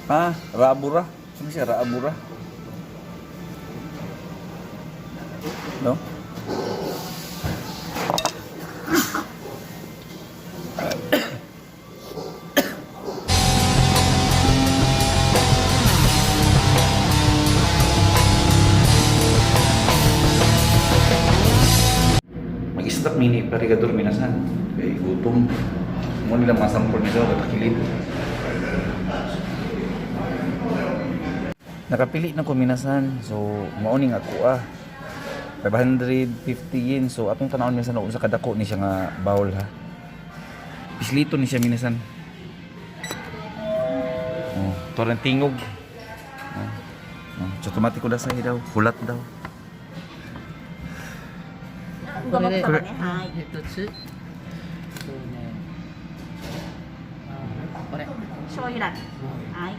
Ah, Raabura. Sino siya? Raabura? No? Mag-stop mini parigador minasan. Kaya gutom. Mo nila masampol nila katakilid. Nakapili na ko minasan. So, mauning ako 550 yen. So, atong tanawon minasan sa kadako ni siya nga bawol ha. Pislito ni siya minasan. Oh, torang tingog. So, automatic ko na sa daw. Hulat daw. ごまとかね、はい。つそうねこれ醤油ラーメン。はい。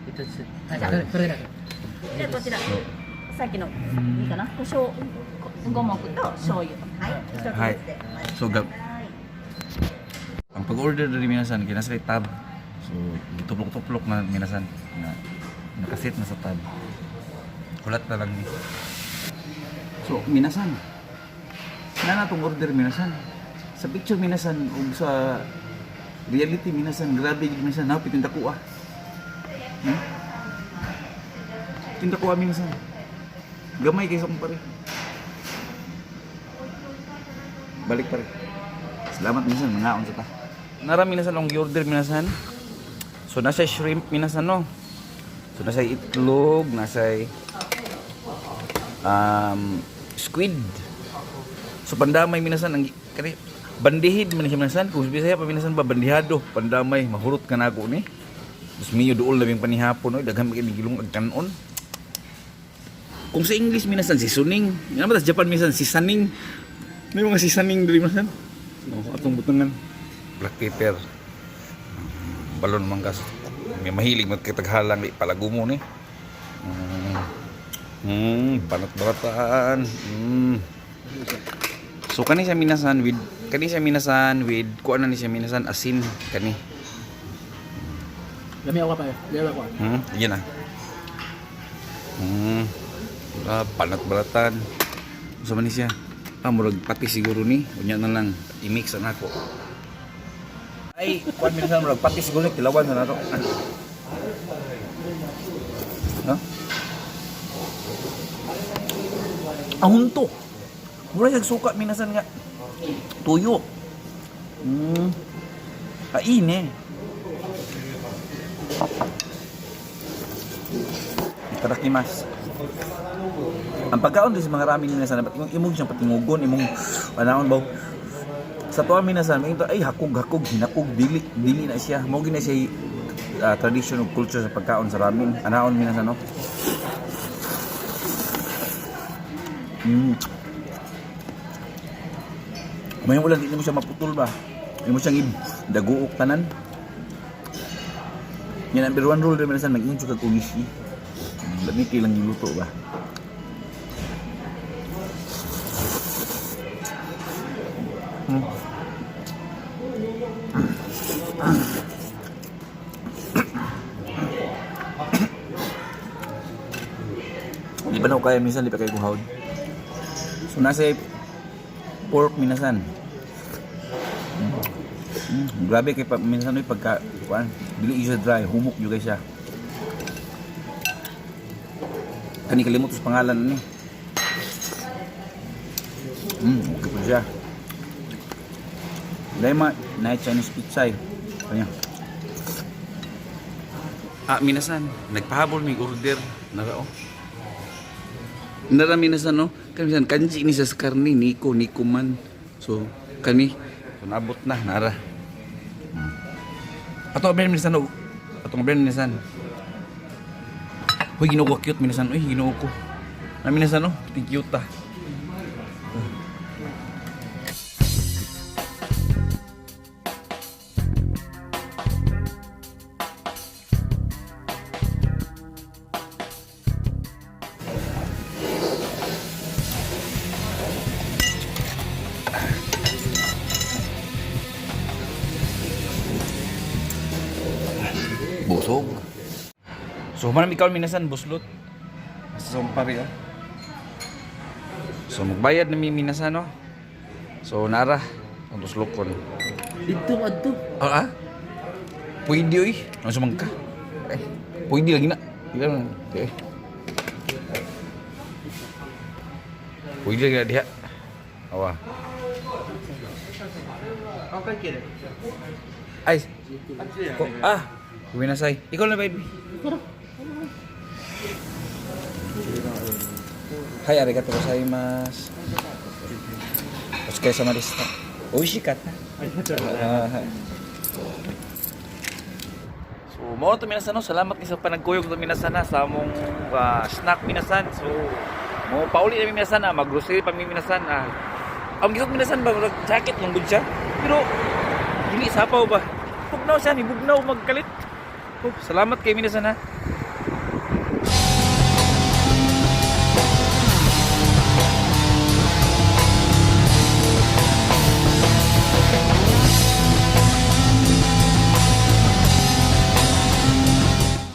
一つじゃあこれだけで、こちら。さっきの、いいかな。五目と醤油。はい。一つずつで。 So, はい。 ang pag-order dari minasan, kinasa kay tab. So, tuplok-tuplok na minasan. Na, nakasit na sa tab. Kulat na lang ni. So, minasan. Na natong order minasan. Sa picture minasan, ug sa reality minasan, grabe gid minasan. Napit yung dakuha. Yung dakuha minasan. Gamay kaysa kong pare. Balik pare. Salamat minasan, mangaon sa ta. Nara minasan ang order minasan. So nasa shrimp minasan no. So nasa itlog, nasa squid. So pandamay minasan ang kani bandihid man siya minasan. Kung Bisaya pa minasan ba bandihado, pandamay mahurot ka nako ni. Dus miyo duol labing panihapon oy daghang kay gilong ag kanon. Kung sa English minasan si suning, nga ba sa Japan minasan si saning. May mga si saning diri minasan. Atong butangan black pepper balon manggas may mahilig magkitaghalang di palagumo ni banat-baratan so kani siya minasan with kuan na ni siya minasan asin kani lami ako pa lami ako yan na banat-baratan so man ni siya murag pati siguro ni unya na lang i-mix na ako ay kuan minasan murag pati siguro ni tilawan sa nato no ahunto murag suka minasan nga tuyo kaine itadakimasu. Ang pagkaon din sa mga ramen minasan, imong siyang patingugon, imong panahon ba sa tuwa minasan, may ito ay hakog hinakog dili na siya. Mao gina siya tradition of culture sa pagkaon sa ramen. Anaon minasan no. May ulan di mo siya maputol ba. Di mo siyang daguok tanan. Yan ang biruan rule din minasan, mag-ingon siya kag umishi. Lamig lang niluto ba. Di ba na kaya minsan di pa kayo kuhawd. So nasa pork minasan. Grabe kay minsan ay pagka kuan dili siya dry, humok juga siya. Kani kalimot sa pangalan ni. Okay po siya. Lema na Chinese pizza. Kanya. Minasan, nagpahabol mi order narao. Nara minasan no, kanisan kanji ni sa karni niko man. So kani nabot na nara. Atong ben minasan no. Atong ben minasan. Hoy ginoo ko cute minasan. Uy ginoo ko. Na minasan no, cute ta. Busog. So human ikaw minasan buslot. Sa pari oh. So magbayad na mi minasan no. So nara ang buslokon. Dito adto. Ah? Pwede oy. Ano sa mangka? Eh, pwede lagi na. Ilan lang. Okay. Pwede lagi na diha. Awa. Okay kira. Ay. Winasay. Ikaw na baby. Hai, arigatou gozaimasu. Otsukare sama deshita. Oishikatta. So, mo to minasan no, salamat ni sa panagkuyog to minasan na sa among snack minasan. So, mo pauli na minasan na, mag-grocery pa minasan na. Ang gisot minasan ba jacket lang gud siya. Pero dili sapaw ba. Bugnaw siya ni bugnaw magkalit. Oh, salamat kay minasan ha.